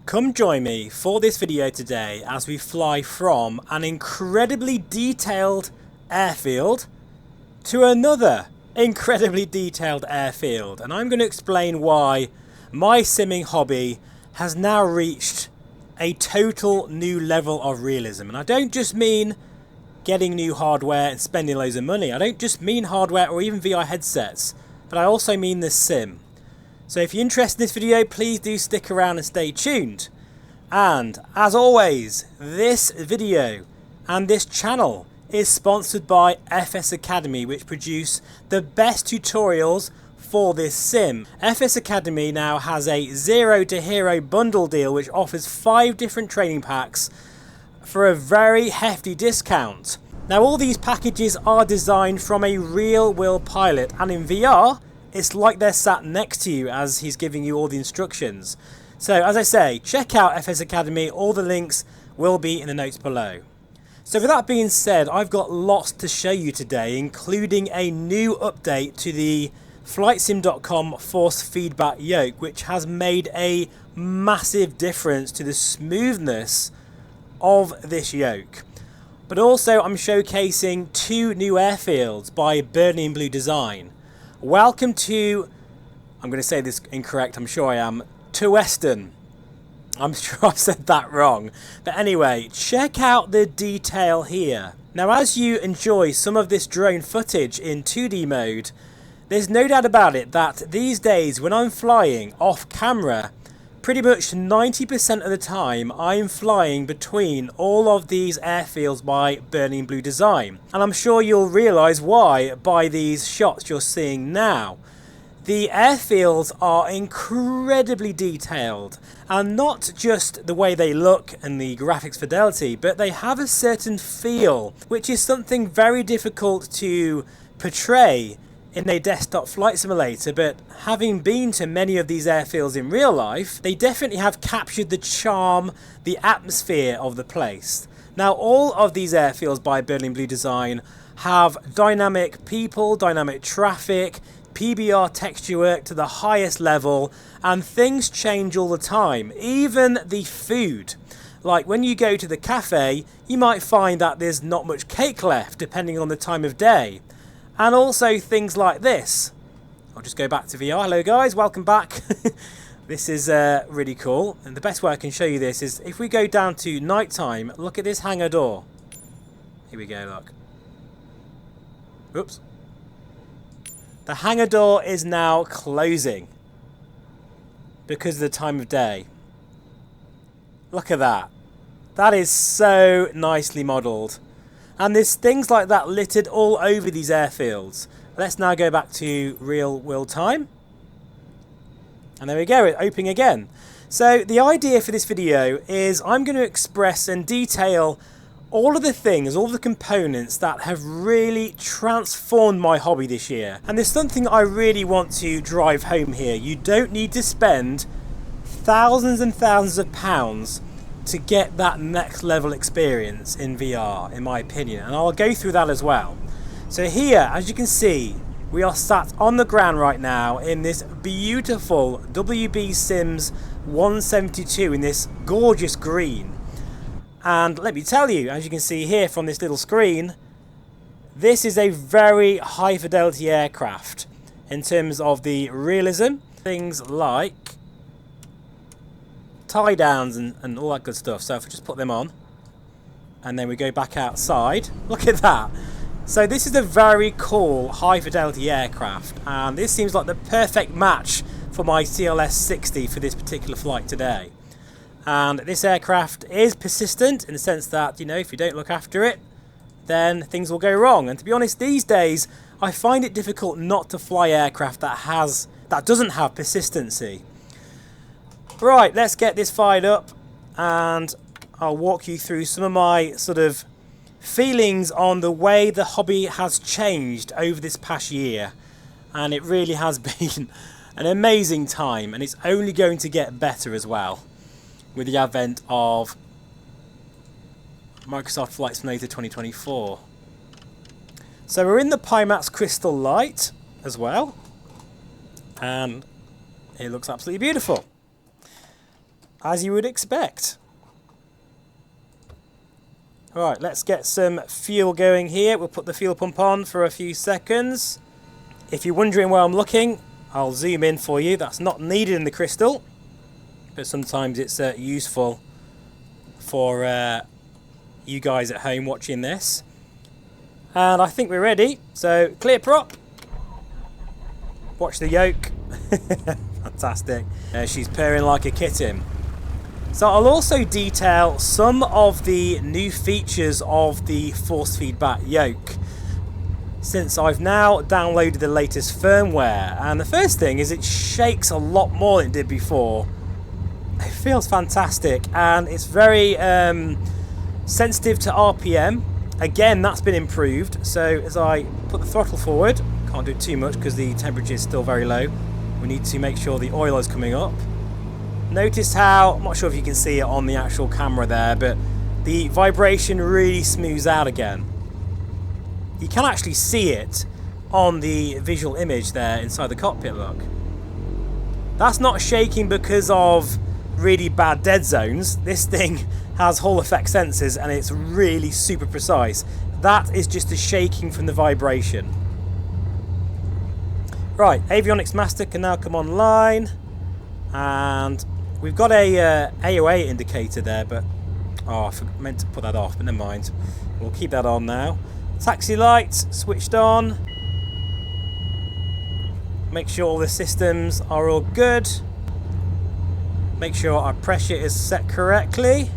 Come join me for this video today as we fly from an incredibly detailed airfield to another incredibly detailed airfield, and I'm going to explain why my simming hobby has now reached a total new level of realism. And I don't just mean getting new hardware and spending loads of money. I don't just mean hardware or even VR headsets, but I also mean the sim. So if you're interested in this video, please do stick around and stay tuned. And as always, this video and this channel is sponsored by FS Academy, which produce the best tutorials for this sim. FS Academy now has a 0 to Hero bundle deal, which offers 5 different training packs for a very hefty discount. Now all these packages are designed from a real world pilot, and in VR it's like they're sat next to you as he's giving you all the instructions. So as I say, check out FS Academy, all the links will be in the notes below. So with that being said, I've got lots to show you today, including a new update to the FlightSim.com force feedback yoke, which has made a massive difference to the smoothness of this yoke. But also I'm showcasing 2 new airfields by Burning Blue Design. Welcome to, I'm going to say this incorrect, I'm sure I am, Turweston. I'm sure I said that wrong. But anyway, check out the detail here. Now as you enjoy some of this drone footage in 2D mode, there's no doubt about it that these days when I'm flying off camera, pretty much 90% of the time I'm flying between all of these airfields by Burning Blue Design. And I'm sure you'll realise why by these shots you're seeing now. The airfields are incredibly detailed, and not just the way they look and the graphics fidelity, but they have a certain feel, which is something very difficult to portray in a desktop flight simulator. But having been to many of these airfields in real life, they definitely have captured the charm, the atmosphere of the place. Now all of these airfields by Burning Blue Design have dynamic people, dynamic traffic, PBR texture work to the highest level, and things change all the time. Even the food. Like when you go to the cafe, you might find that there's not much cake left depending on the time of day. And also things like this. I'll just go back to VR. Hello guys, welcome back. This is really cool. And the best way I can show you this is if we go down to nighttime, look at this hangar door. Here we go, look. Oops. The hangar door is now closing because of the time of day. Look at that. That is so nicely modelled. And there's things like that littered all over these airfields. Let's now go back to real world time. And there we go, it's opening again. So the idea for this video is I'm going to express and detail all of the things, all the components that have really transformed my hobby this year. And there's something I really want to drive home here. You don't need to spend thousands and thousands of pounds to get that next level experience in VR, in my opinion. And I'll go through that as well. So here, as you can see, we are sat on the ground right now in this beautiful WB Sims 172 in this gorgeous green. And let me tell you, as you can see here from this little screen, this is a very high fidelity aircraft in terms of the realism. Things like tie downs and all that good stuff. So if I just put them on and then we go back outside, look at that. So this is a very cool high fidelity aircraft, and this seems like the perfect match for my CLS-60 for this particular flight today. And this aircraft is persistent in the sense that, you know, if you don't look after it, then things will go wrong. And to be honest, these days, I find it difficult not to fly aircraft that doesn't have persistency. Right, let's get this fired up, and I'll walk you through some of my sort of feelings on the way the hobby has changed over this past year. And it really has been an amazing time, and it's only going to get better as well with the advent of Microsoft Flight Simulator 2024. So we're in the Pimax Crystal Light as well, and it looks absolutely beautiful. as you would expect. Right, let's get some fuel going here. We'll put the fuel pump on for a few seconds. If you're wondering where I'm looking, I'll zoom in for you. That's not needed in the crystal, but sometimes it's useful for you guys at home watching this. And I think we're ready. So clear prop. Watch the yoke. Fantastic. She's purring like a kitten. So I'll also detail some of the new features of the force feedback yoke, since I've now downloaded the latest firmware. And the first thing is it shakes a lot more than it did before. It feels fantastic, and it's very sensitive to RPM. Again, that's been improved. So as I put the throttle forward, can't do it too much because the temperature is still very low. We need to make sure the oil is coming up. Notice how, I'm not sure if you can see it on the actual camera there, but the vibration really smooths out again. You can actually see it on the visual image there inside the cockpit, look. That's not shaking because of really bad dead zones. This thing has Hall effect sensors and it's really super precise. That is just the shaking from the vibration. Right, avionics master can now come online, and we've got a AOA indicator there, but I meant to put that off, but never mind. We'll keep that on now. Taxi lights switched on. Make sure all the systems are all good. Make sure our pressure is set correctly.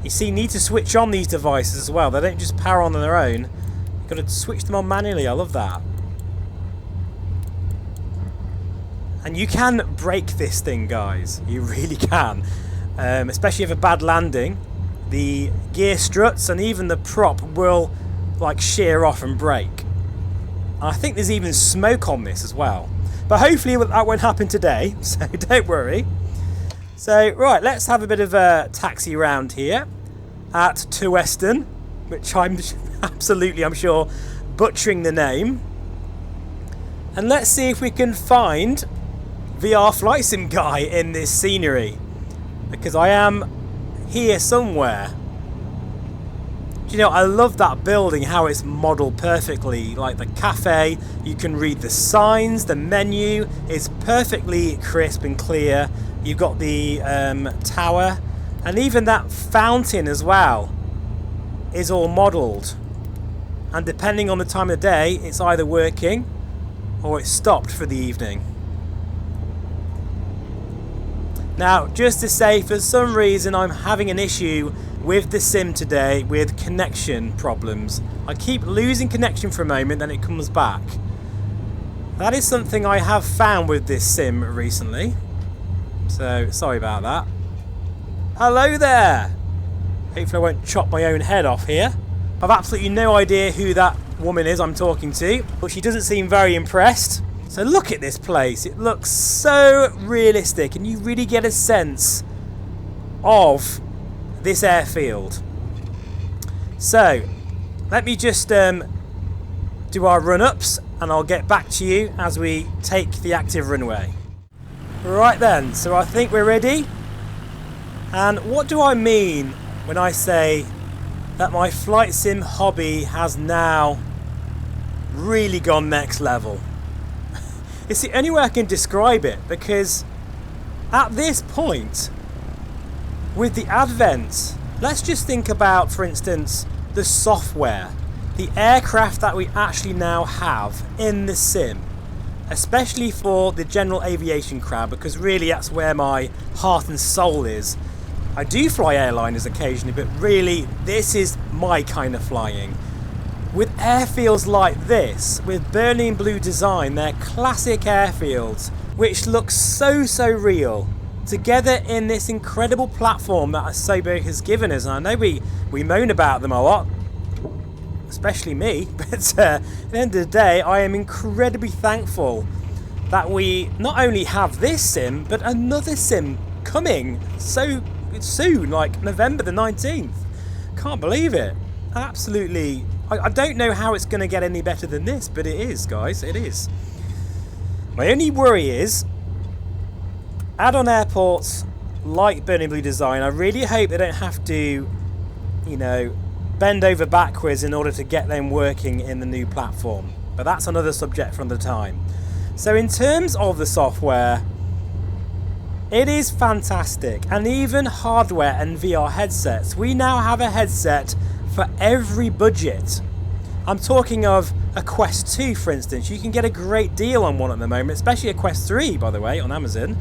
You see, you need to switch on these devices as well. They don't just power on their own. You've got to switch them on manually. I love that. And you can break this thing, guys. You really can. Especially if a bad landing. The gear struts and even the prop will like shear off and break. And I think there's even smoke on this as well. But hopefully that won't happen today, so don't worry. So, right, let's have a bit of a taxi round here at Turweston, which I'm absolutely, I'm sure, butchering the name. And let's see if we can find VR Flight Sim guy in this scenery, because I am here somewhere. You know, I love that building, how it's modelled perfectly. Like the cafe, you can read the signs, the menu is perfectly crisp and clear. You've got the tower, and even that fountain as well is all modelled. And depending on the time of the day, it's either working or it's stopped for the evening. Now, just to say, for some reason I'm having an issue with the sim today with connection problems. I keep losing connection for a moment, then it comes back. That is something I have found with this sim recently. So, sorry about that. Hello there! Hopefully I won't chop my own head off here. I've absolutely no idea who that woman is I'm talking to, but she doesn't seem very impressed. So look at this place. It looks so realistic, and you really get a sense of this airfield. So let me just do our run-ups, and I'll get back to you as we take the active runway. Right then, so I think we're ready. And what do I mean when I say that my flight sim hobby has now really gone next level? It's the only way I can describe it, because at this point, with the advent, let's just think about, for instance, the software, the aircraft that we actually now have in the sim, especially for the general aviation crowd, because really that's where my heart and soul is. I do fly airliners occasionally, but really this is my kind of flying. With airfields like this, with Burning Blue Design, they're classic airfields, which look so real, together in this incredible platform that Asobo has given us. And I know we moan about them a lot, especially me, but at the end of the day, I am incredibly thankful that we not only have this sim, but another sim coming so soon, like November the 19th. Can't believe it. Absolutely. I don't know how it's going to get any better than this, but it is, guys, it is. My only worry is Add-on airports like Burning Blue Design, I really hope they don't have to, you know, bend over backwards in order to get them working in the new platform. But that's another subject for another time. So in terms of the software, it is fantastic. And even hardware and VR headsets. We now have a headset for every budget. I'm talking of a Quest 2, for instance. You can get a great deal on one at the moment, especially a Quest 3, by the way, on Amazon.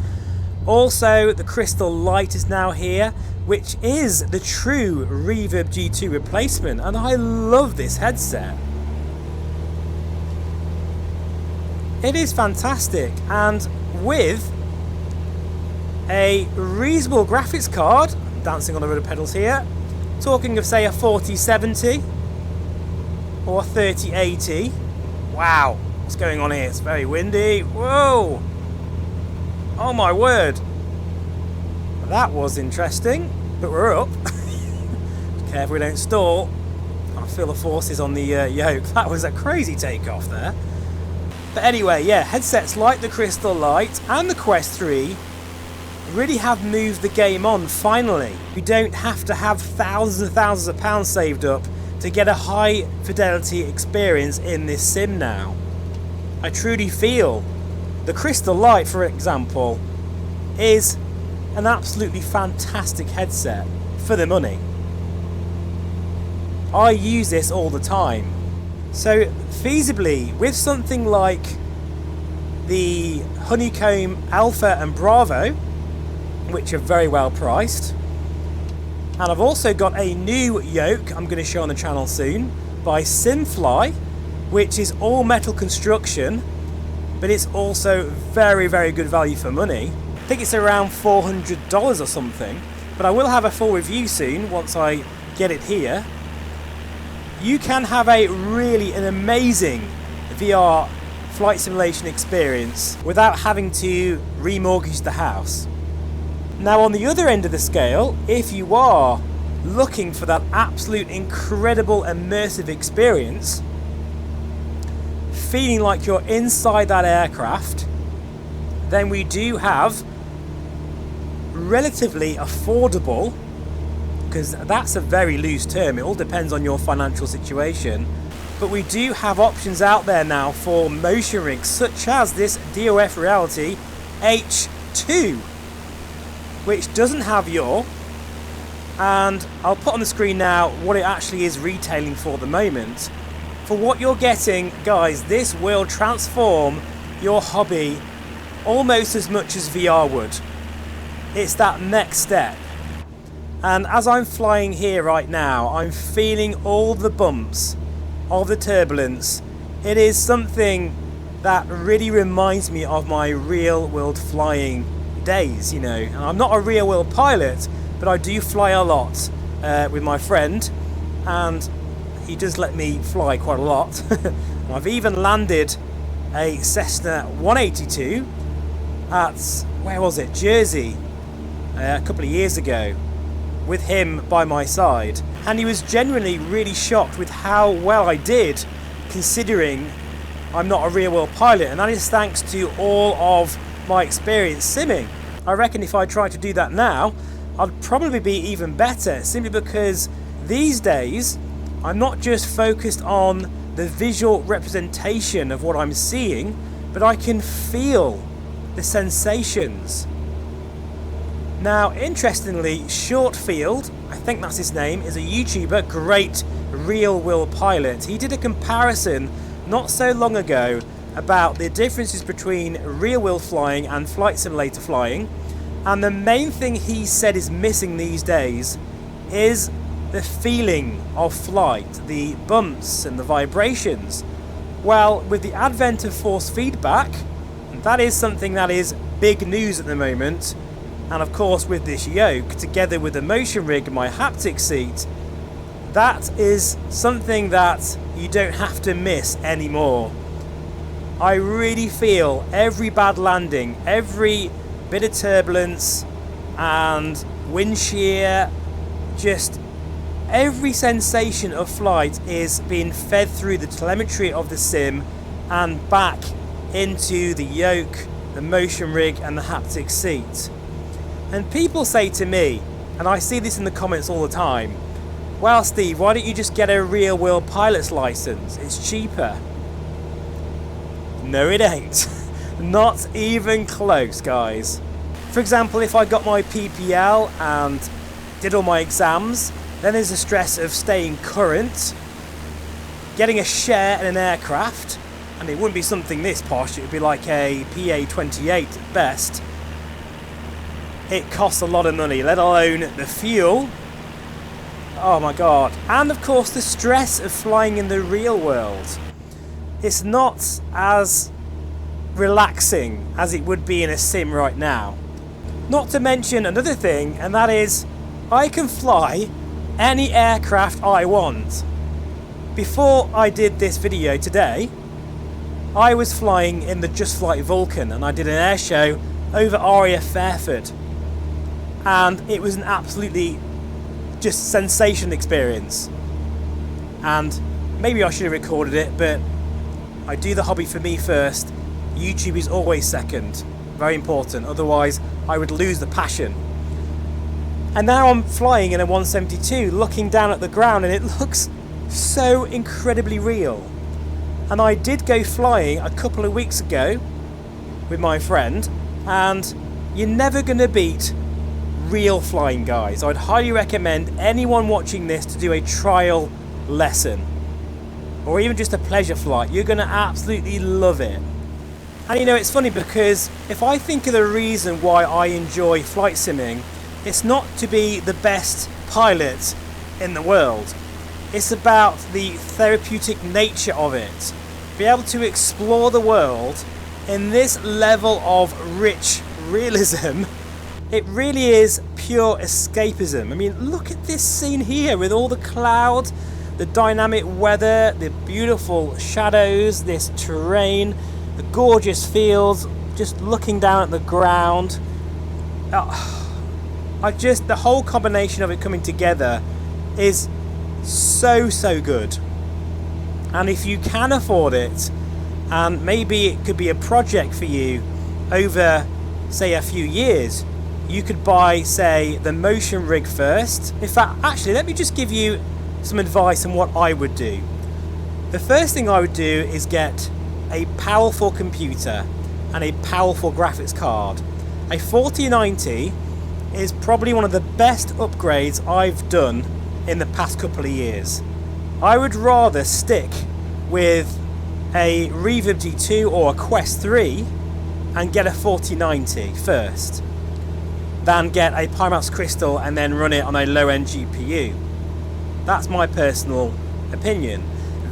Also, the Crystal Light is now here, which is the true Reverb G2 replacement, and I love this headset. It is fantastic, and with a reasonable graphics card, dancing on the rudder pedals here, talking of say a 4070 or 3080. Wow, what's going on here? It's very windy. Whoa! Oh my word! That was interesting, but we're up. Careful we don't stall. I feel the forces on the yoke. That was a crazy takeoff there. But anyway, yeah, headsets like the Crystal Light and the Quest 3 really have moved the game on finally. We don't have to have thousands and thousands of pounds saved up to get a high fidelity experience in this sim now. I truly feel the Crystal Light, for example, is an absolutely fantastic headset for the money. I use this all the time. So feasibly, with something like the Honeycomb Alpha and Bravo, which are very well priced, and I've also got a new yoke I'm going to show on the channel soon by Simfly, which is all metal construction, but it's also very, very good value for money. I think it's around $400 or something, but I will have a full review soon once I get it here. You can have an amazing VR flight simulation experience without having to remortgage the house. Now on the other end of the scale, if you are looking for that absolute incredible immersive experience, feeling like you're inside that aircraft, then we do have relatively affordable, because that's a very loose term, it all depends on your financial situation, but we do have options out there now for motion rigs such as this DOF Reality H2, which doesn't have yaw, and I'll put on the screen now what it actually is retailing for the moment. For what you're getting, guys, this will transform your hobby almost as much as VR would. It's that next step. And as I'm flying here right now, I'm feeling all the bumps of the turbulence. It is something that really reminds me of my real world flying days, you know. And I'm not a real world pilot, but I do fly a lot with my friend, and he does let me fly quite a lot. I've even landed a Cessna 182 at, where was it, Jersey, a couple of years ago, with him by my side, and he was genuinely really shocked with how well I did, considering I'm not a real world pilot, and that is thanks to all of my experience simming. I reckon if I tried to do that now, I'd probably be even better, simply because these days I'm not just focused on the visual representation of what I'm seeing, but I can feel the sensations. Now, interestingly, Shortfield, I think that's his name, is a YouTuber, great real world pilot. He did a comparison not so long ago about the differences between real world flying and flight simulator flying, and the main thing he said is missing these days is the feeling of flight, the bumps and the vibrations. Well, with the advent of force feedback, that is something that is big news at the moment. And of course, with this yoke, together with the motion rig, my haptic seat, that is something that you don't have to miss anymore. I really feel every bad landing, every bit of turbulence and wind shear, just every sensation of flight is being fed through the telemetry of the sim and back into the yoke the motion rig and the haptic seat. And people say to me, and I see this in the comments all the time, well Steve, why don't you just get a real world pilot's license? It's cheaper. No it ain't. Not even close, guys. For example, if I got my PPL and did all my exams, then there's the stress of staying current, getting a share in an aircraft, and it wouldn't be something this posh, it would be like a PA-28 at best. It costs a lot of money, let alone the fuel. Oh my god. And of course the stress of flying in the real world. It's not as relaxing as it would be in a sim right now. Not to mention another thing, and that is I can fly any aircraft I want. Before I did this video today, I was flying in the Just Flight Vulcan and I did an air show over RAF Fairford, and it was an absolutely just sensational experience. And maybe I should have recorded it, but I do the hobby for me first. YouTube is always second, very important, otherwise I would lose the passion. And now I'm flying in a 172, looking down at the ground, and it looks so incredibly real. And I did go flying a couple of weeks ago with my friend, and you're never going to beat real flying, guys. I'd highly recommend anyone watching this to do a trial lesson, or even just a pleasure flight. You're going to absolutely love it. And you know, it's funny because if I think of the reason why I enjoy flight simming, it's not to be the best pilot in the world. It's about the therapeutic nature of it. Be able to explore the world in this level of rich realism. It really is pure escapism. I mean, look at this scene here with all the clouds, the dynamic weather, the beautiful shadows, this terrain, the gorgeous fields, just looking down at the ground. The whole combination of it coming together is so good. And if you can afford it, and maybe it could be a project for you over, say, a few years, you could buy, say, the motion rig first. In fact, actually, let me just give you some advice on what I would do. The first thing I would do is get a powerful computer and a powerful graphics card. A 4090 is probably one of the best upgrades I've done in the past couple of years. I would rather stick with a Reverb G2 or a Quest 3 and get a 4090 first than get a Pimax Crystal and then run it on a low-end GPU. That's my personal opinion.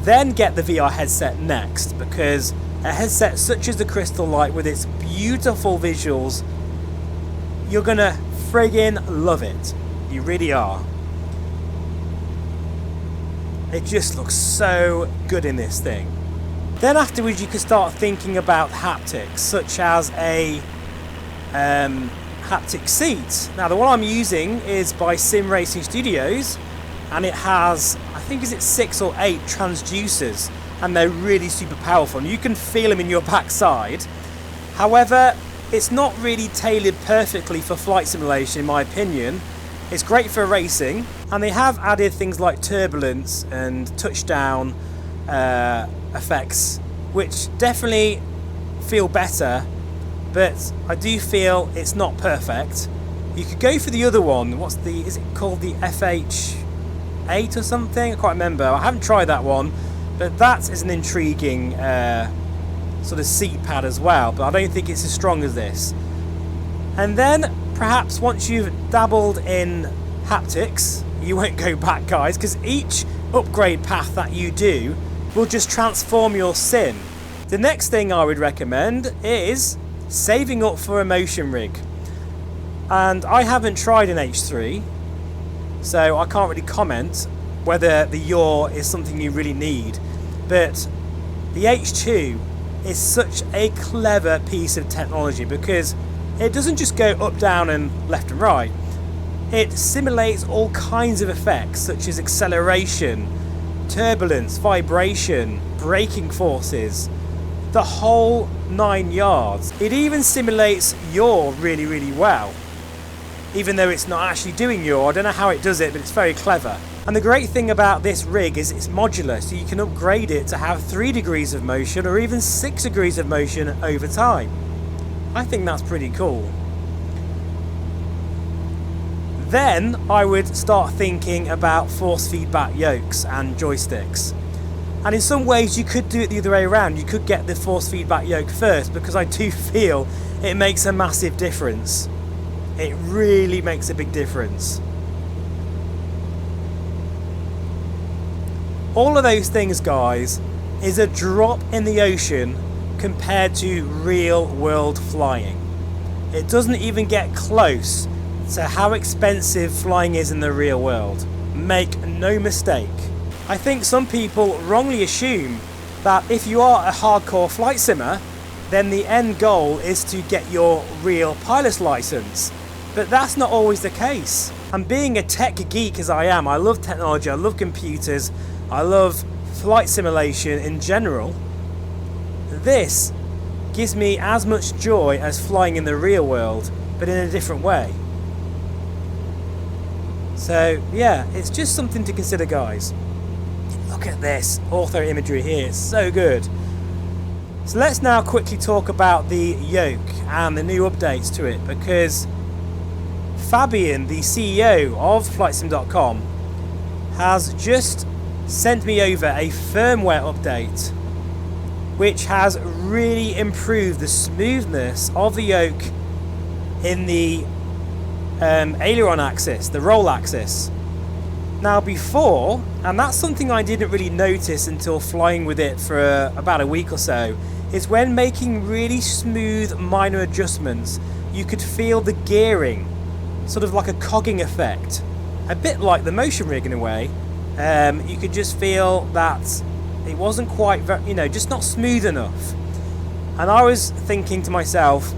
Then get the VR headset next, because a headset such as the Crystal Light with its beautiful visuals, you're gonna friggin' love it. You really are. It just looks so good in this thing. Then afterwards you can start thinking about haptics, such as a haptic seat. Now the one I'm using is by Sim Racing Studios, and it has, I think is it 6 or 8 transducers, and they're really super powerful and you can feel them in your backside. However, it's not really tailored perfectly for flight simulation in my opinion. It's great for racing, and they have added things like turbulence and touchdown effects, which definitely feel better, but I do feel it's not perfect. You could go for the other one. Is it called the FH8 or something? I can't remember. I haven't tried that one, but that is an intriguing sort of seat pad as well, but I don't think it's as strong as this. And then perhaps once you've dabbled in haptics, you won't go back, guys, because each upgrade path that you do will just transform your sim. The next thing I would recommend is saving up for a motion rig. And I haven't tried an H3, so I can't really comment whether the yaw is something you really need, but the H2 is such a clever piece of technology because it doesn't just go up, down and left and right. It simulates all kinds of effects such as acceleration, turbulence, vibration, braking forces. The whole 9 yards. It even simulates yaw really, really well. Even though it's not actually doing yaw, I don't know how it does it, but it's very clever. And the great thing about this rig is it's modular, so you can upgrade it to have 3 degrees of motion or even 6 degrees of motion over time. I think that's pretty cool. Then I would start thinking about force feedback yokes and joysticks. And in some ways you could do it the other way around. You could get the force feedback yoke first, because I do feel it makes a massive difference. It really makes a big difference. All of those things, guys, is a drop in the ocean compared to real world flying. It doesn't even get close to how expensive flying is in the real world. Make no mistake. I think some people wrongly assume that if you are a hardcore flight simmer, then the end goal is to get your real pilot's license. But that's not always the case. And being a tech geek as I am, I love technology, I love computers, I love flight simulation in general. This gives me as much joy as flying in the real world, but in a different way. So yeah, it's just something to consider, guys. Look at this ortho imagery here, it's so good. So let's now quickly talk about the yoke and the new updates to it, because Fabian, the CEO of FlightSim.com, has just sent me over a firmware update which has really improved the smoothness of the yoke in the aileron axis, the roll axis. Now before, and that's something I didn't really notice until flying with it for about a week or so, is when making really smooth minor adjustments, you could feel the gearing, sort of like a cogging effect, a bit like the motion rig in a way. You could just feel that it wasn't quite, just not smooth enough. And I was thinking to myself,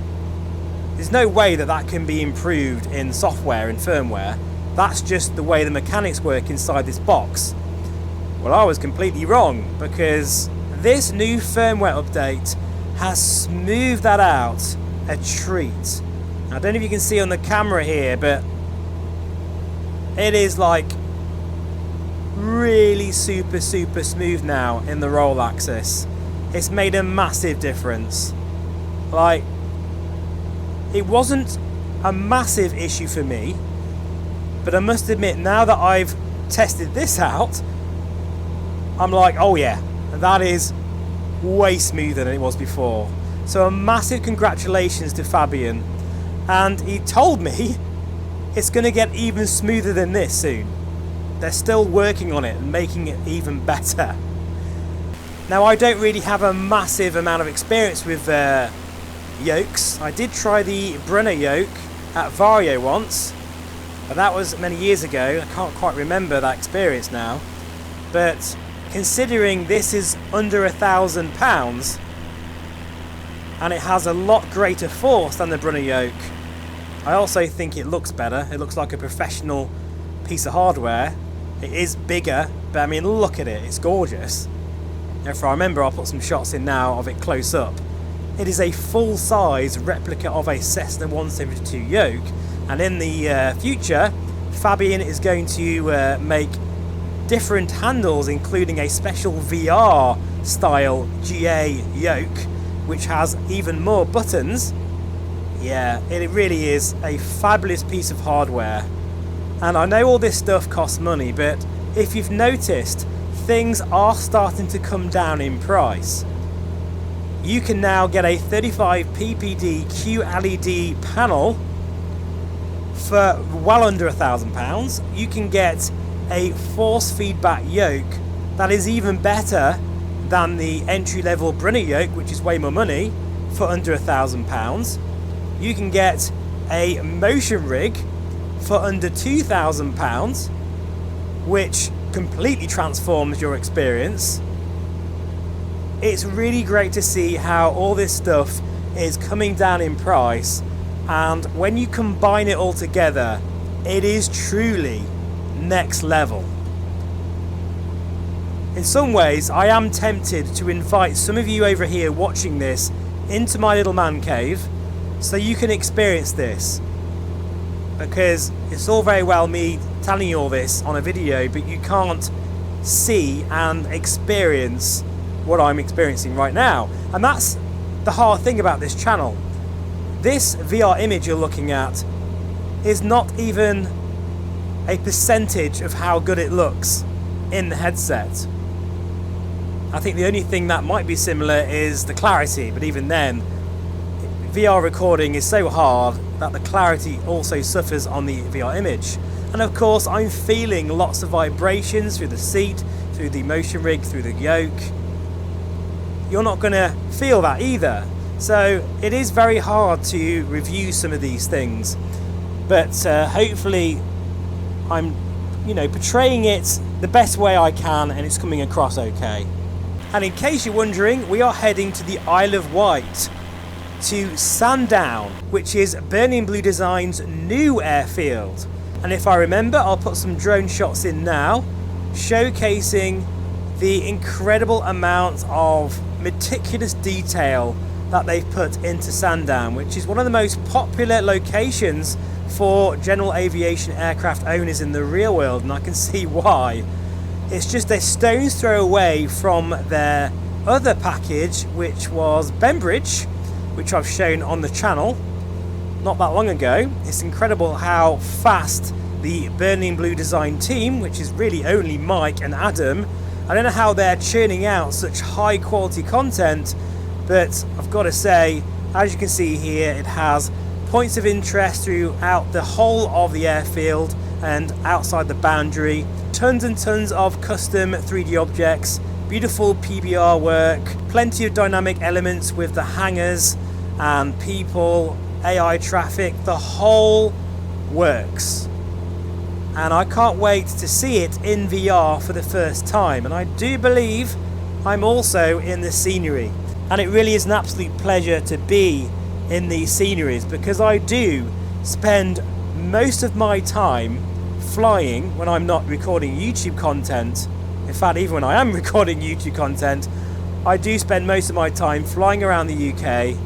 there's no way that that can be improved in software and firmware. That's just the way the mechanics work inside this box. Well, I was completely wrong, because this new firmware update has smoothed that out a treat. I don't know if you can see on the camera here, but it is like really super smooth now in the roll axis. It's made a massive difference. Like, it wasn't a massive issue for me, but I must admit, now that I've tested this out, I'm like, oh yeah, that is way smoother than it was before. So a massive congratulations to Fabian. And he told me it's going to get even smoother than this soon. They're still working on it and making it even better. Now, I don't really have a massive amount of experience with yokes. I did try the Brunner yoke at Vario once, but that was many years ago. I can't quite remember that experience now. But considering this is under £1,000 and it has a lot greater force than the Brunner yoke, I also think it looks better. It looks like a professional piece of hardware. It is bigger, but I mean, look at it, it's gorgeous. If I remember, I'll put some shots in now of it close up. It is a full-size replica of a Cessna 172 yoke, and in the future, Fabian is going to make different handles, including a special VR style GA yoke, which has even more buttons. Yeah, it really is a fabulous piece of hardware. And I know all this stuff costs money, but if you've noticed, things are starting to come down in price. You can now get a 35 ppd QLED panel for well under £1,000. You can get a force feedback yoke that is even better than the entry-level Brunner yoke, which is way more money, for under £1,000. You can get a motion rig for under £2,000, which completely transforms your experience. It's really great to see how all this stuff is coming down in price, and when you combine it all together, it is truly next level. In some ways, I am tempted to invite some of you over here watching this into my little man cave so you can experience this, because it's all very well me telling you all this on a video, but you can't see and experience what I'm experiencing right now. And that's the hard thing about this channel. This VR image you're looking at is not even a percentage of how good it looks in the headset. I think the only thing that might be similar is the clarity, but even then, VR recording is so hard that the clarity also suffers on the VR image. And of course, I'm feeling lots of vibrations through the seat, through the motion rig, through the yoke. You're not going to feel that either. So it is very hard to review some of these things. But hopefully I'm, portraying it the best way I can, and it's coming across okay. And in case you're wondering, we are heading to the Isle of Wight, to Sandown, which is Burning Blue Design's new airfield. And if I remember, I'll put some drone shots in now, showcasing the incredible amount of meticulous detail that they've put into Sandown, which is one of the most popular locations for general aviation aircraft owners in the real world, and I can see why. It's just a stone's throw away from their other package, which was Bembridge, which I've shown on the channel not that long ago. It's incredible how fast the Burning Blue Design team, which is really only Mike and Adam, I don't know how they're churning out such high quality content, but I've got to say, as you can see here, it has points of interest throughout the whole of the airfield and outside the boundary. Tons and tons of custom 3D objects, beautiful PBR work, plenty of dynamic elements with the hangars and people, AI traffic, the whole works. And I can't wait to see it in VR for the first time. And I do believe I'm also in the scenery. And it really is an absolute pleasure to be in these sceneries, because I do spend most of my time flying when I'm not recording YouTube content. In fact, even when I am recording YouTube content, I do spend most of my time flying around the UK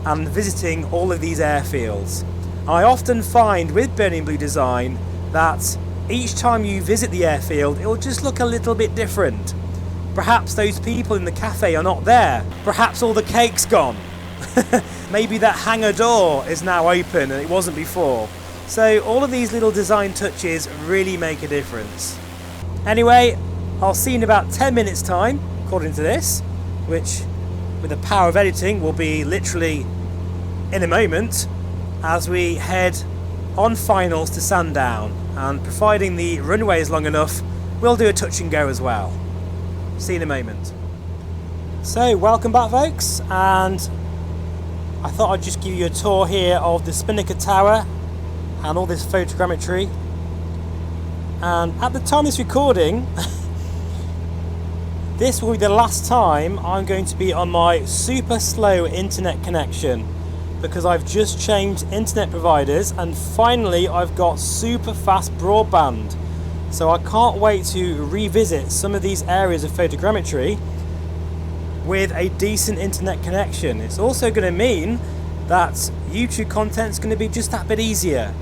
and visiting all of these airfields. I often find with Burning Blue Design that each time you visit the airfield, it will just look a little bit different. Perhaps those people in the cafe are not there. Perhaps all the cake's gone. Maybe that hangar door is now open and it wasn't before. So all of these little design touches really make a difference. Anyway, I'll see you in about 10 minutes time, according to this, which with the power of editing will be literally in a moment, as we head on finals to Sandown, and providing the runway is long enough, we'll do a touch and go as well. See you in a moment. So welcome back, folks, and I thought I'd just give you a tour here of the Spinnaker Tower and all this photogrammetry. And at the time of this recording, this will be the last time I'm going to be on my super slow internet connection, because I've just changed internet providers and finally I've got super fast broadband. So I can't wait to revisit some of these areas of photogrammetry with a decent internet connection. It's also going to mean that YouTube content's going to be just that bit easier.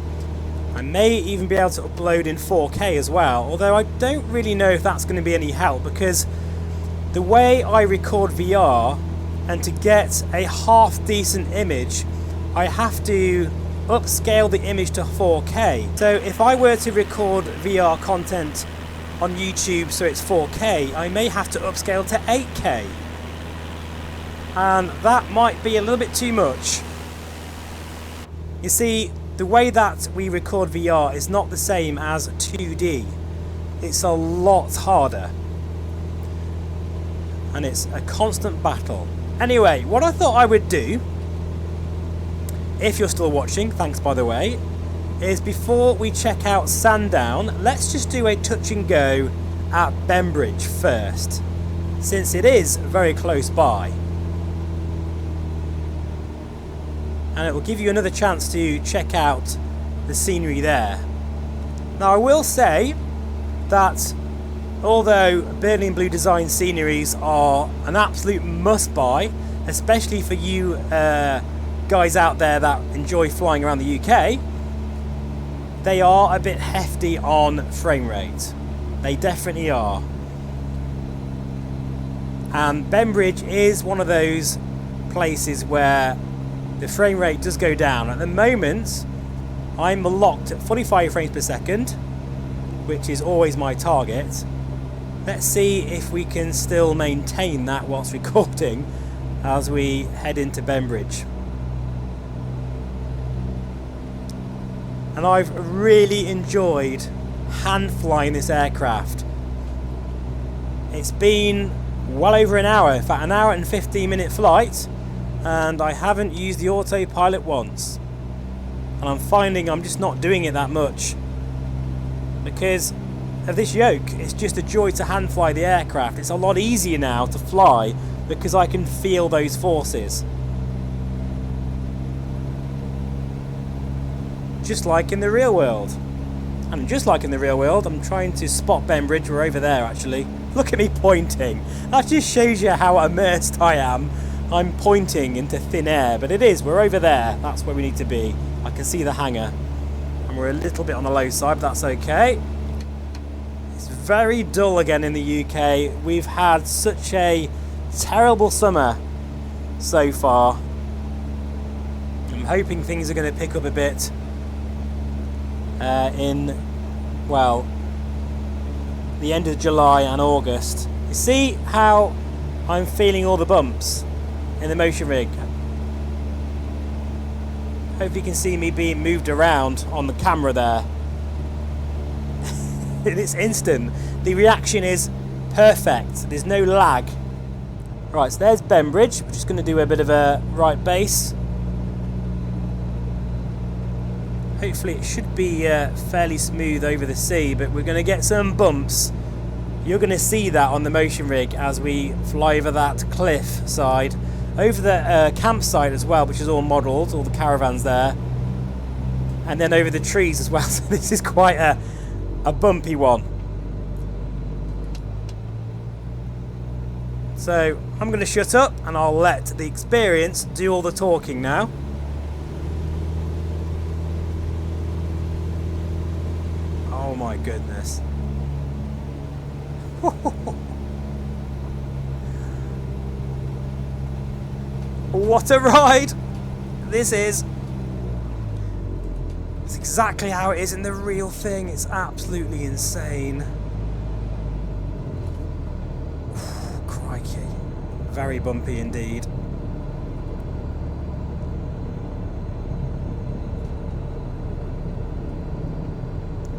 I may even be able to upload in 4K as well, although I don't really know if that's going to be any help, because the way I record VR, and to get a half decent image, I have to upscale the image to 4K. So if I were to record VR content on YouTube so it's 4K, I may have to upscale to 8K. And that might be a little bit too much. You see, the way that we record VR is not the same as 2D. It's a lot harder. And it's a constant battle. Anyway, what I thought I would do, if you're still watching, thanks by the way, is before we check out Sandown, let's just do a touch and go at Bembridge first, since it is very close by. And it will give you another chance to check out the scenery there. Now I will say that although Burning Blue Design sceneries are an absolute must buy, especially for you guys out there that enjoy flying around the UK, they are a bit hefty on frame rate. They definitely are. And Bembridge is one of those places where the frame rate does go down. At the moment, I'm locked at 45 frames per second, which is always my target. Let's see if we can still maintain that whilst recording as we head into Bembridge. And I've really enjoyed hand flying this aircraft. It's been well over an hour, in fact an hour and 15-minute flight, and I haven't used the autopilot once. And I'm finding I'm just not doing it that much because of this yoke. It's just a joy to hand fly the aircraft. It's a lot easier now to fly because I can feel those forces. Just like in the real world. And just like in the real world, I'm trying to spot Bembridge. We're over there actually. Look at me pointing. That just shows you how immersed I am. I'm pointing into thin air, but it is, we're over there. That's where we need to be. I can see the hangar. And we're a little bit on the low side, but that's okay. It's very dull again in the UK. We've had such a terrible summer so far. I'm hoping things are going to pick up a bit in, well, the end of July and August. You see how I'm feeling all the bumps in the motion rig? Hope you can see me being moved around on the camera there. It's instant. The reaction is perfect. There's no lag. Right, so there's Bembridge. We're just going to do a bit of a right base. Hopefully it should be fairly smooth over the sea, but we're going to get some bumps. You're going to see that on the motion rig as we fly over that cliff side, over the campsite as well, which is all modelled, all the caravans there, and then over the trees as well. So this is quite a bumpy one. So I'm going to shut up and I'll let the experience do all the talking now. Oh my goodness. What a ride this is. It's exactly how it is in the real thing. It's absolutely insane. Crikey. Very bumpy indeed.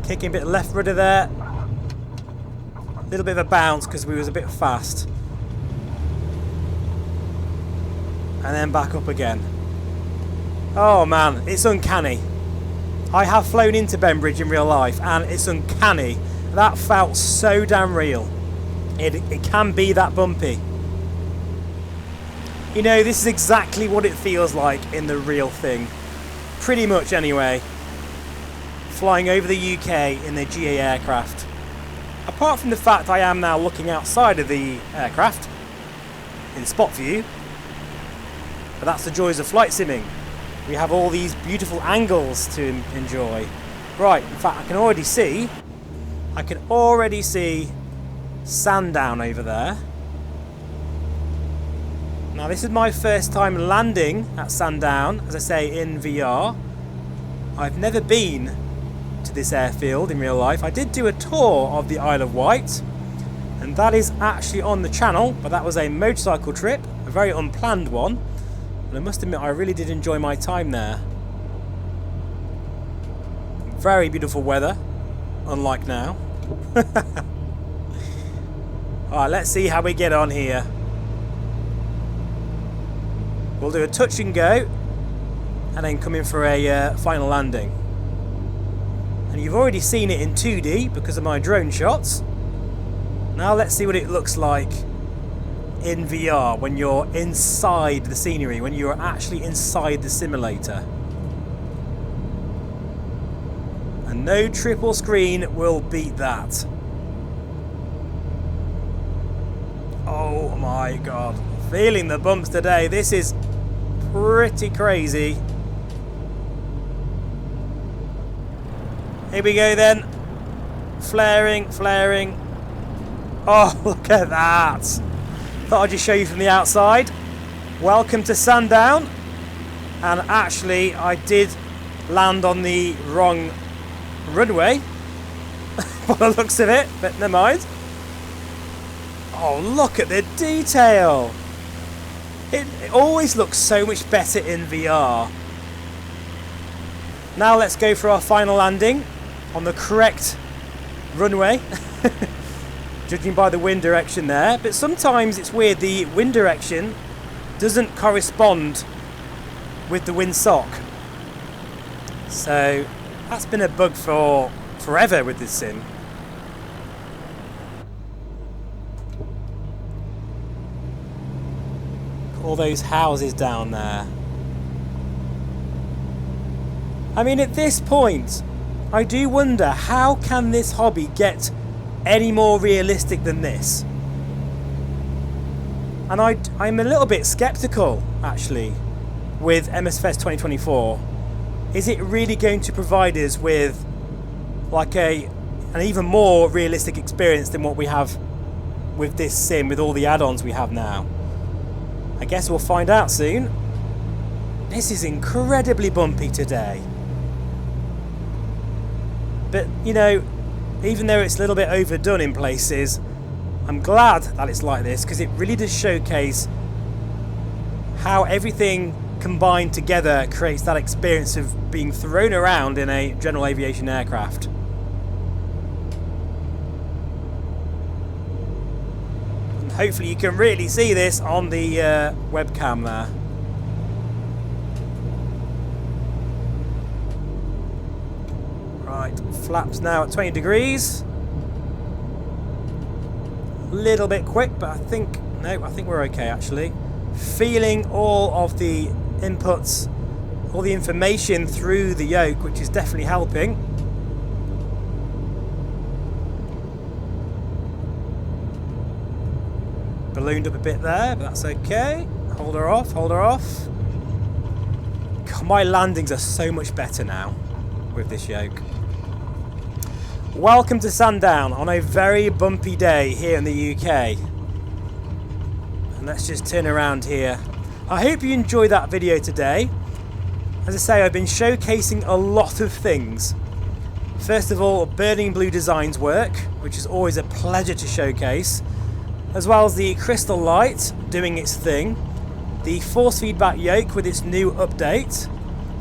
Kicking a bit left rudder there. A little bit of a bounce because we was a bit fast. And then back up again. Oh man, it's uncanny. I have flown into Bembridge in real life and it's uncanny. That felt so damn real. It can be that bumpy. You know, this is exactly what it feels like in the real thing. Pretty much anyway. Flying over the UK in the GA aircraft. Apart from the fact I am now looking outside of the aircraft in spot view. But that's the joys of flight simming. We have all these beautiful angles to enjoy. Right, in fact I can already see Sandown over there. Now this is my first time landing at Sandown, as I say, in VR. I've never been to this airfield in real life. I did do a tour of the Isle of Wight, and that is actually on the channel, but that was a motorcycle trip, a very unplanned one. And I must admit, I really did enjoy my time there. Very beautiful weather, unlike now. Alright, let's see how we get on here. We'll do a touch and go, and then come in for a final landing. And you've already seen it in 2D because of my drone shots. Now let's see what it looks like in VR when you're inside the scenery, when you're actually inside the simulator. And no triple screen will beat that. Oh my god, Feeling the bumps today. This is pretty crazy. Here we go then. Flaring, flaring. Oh, look at that. Thought I'd just show you from the outside. Welcome to Sandown. And actually, I did land on the wrong runway by the looks of it, but never mind. Oh, look at the detail. It always looks so much better in VR. Now let's go for our final landing on the correct runway. Judging by the wind direction there. But sometimes it's weird, the wind direction doesn't correspond with the windsock. So that's been a bug for forever with this sim. All those houses down there. I mean, at this point, I do wonder, how can this hobby get any more realistic than this? And I'm a little bit skeptical, actually, with MSFS 2024. Is it really going to provide us with like an even more realistic experience than what we have with this sim, with all the add-ons we have now? I guess we'll find out soon. This is incredibly bumpy today. But, you know, even though it's a little bit overdone in places, I'm glad that it's like this, because it really does showcase how everything combined together creates that experience of being thrown around in a general aviation aircraft. And hopefully you can really see this on the webcam there. Right, flaps now at 20 degrees. A little bit quick, but I think we're okay actually. Feeling all of the inputs, all the information through the yoke, which is definitely helping. Ballooned up a bit there, but that's okay. Hold her off, hold her off. God, my landings are so much better now with this yoke. Welcome to Sandown on a very bumpy day here in the UK. And let's just turn around here. I hope you enjoyed that video today. As I say, I've been showcasing a lot of things. First of all, Burning Blue Design's work, which is always a pleasure to showcase, as well as the crystal light doing its thing, the force feedback yoke with its new update,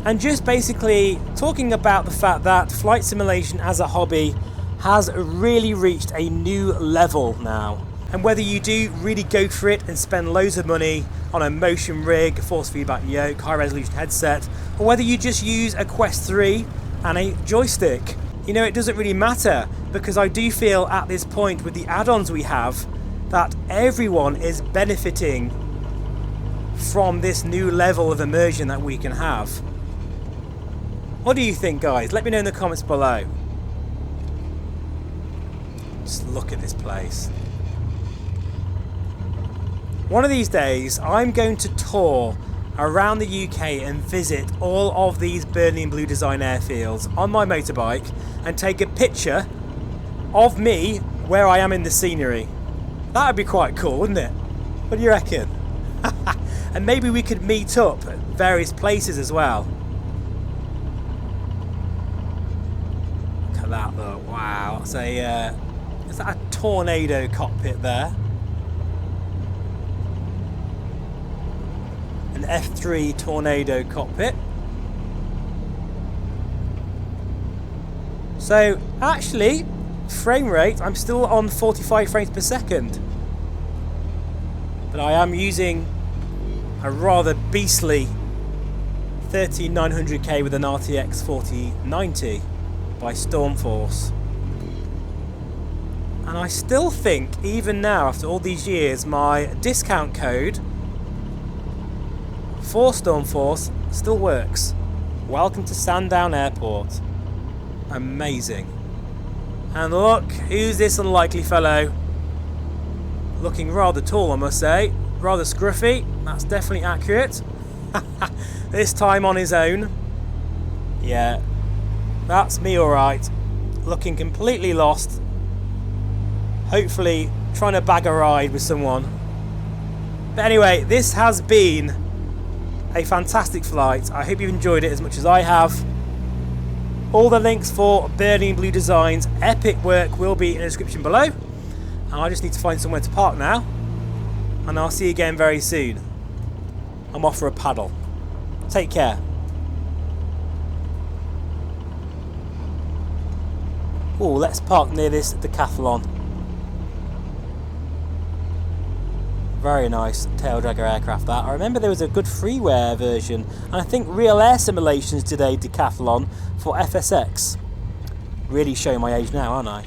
and just basically talking about the fact that flight simulation as a hobby has really reached a new level now. And whether you do really go for it and spend loads of money on a motion rig, force feedback yoke, high resolution headset, or whether you just use a Quest 3 and a joystick, you know, it doesn't really matter, because I do feel at this point with the add-ons we have that everyone is benefiting from this new level of immersion that we can have. What do you think, guys? Let me know in the comments below. Just look at this place. One of these days, I'm going to tour around the UK and visit all of these Burning Blue Design airfields on my motorbike and take a picture of me where I am in the scenery. That would be quite cool, wouldn't it? What do you reckon? And maybe we could meet up at various places as well. Look at that though, wow. It's a, is that a tornado cockpit there? An F3 tornado cockpit. So actually, frame rate, I'm still on 45 frames per second, but I am using a rather beastly 13900K with an RTX 4090 by Stormforce. And I still think, even now after all these years, my discount code for Stormforce still works. Welcome to Sandown Airport. Amazing. And look, who's this unlikely fellow? Looking rather tall, I must say. Rather scruffy, that's definitely accurate. This time on his own. Yeah, that's me alright. Looking completely lost. Hopefully trying to bag a ride with someone. But anyway, this has been a fantastic flight. I hope you've enjoyed it as much as I have. All the links for Burning Blue Design's epic work will be in the description below. And I just need to find somewhere to park now. And I'll see you again very soon. I'm off for a paddle. Take care. Oh, let's park near this decathlon. Very nice tail dragger aircraft that. I remember there was a good freeware version, and I think Real Air Simulations did a decathlon for FSX. Really showing my age now, aren't I?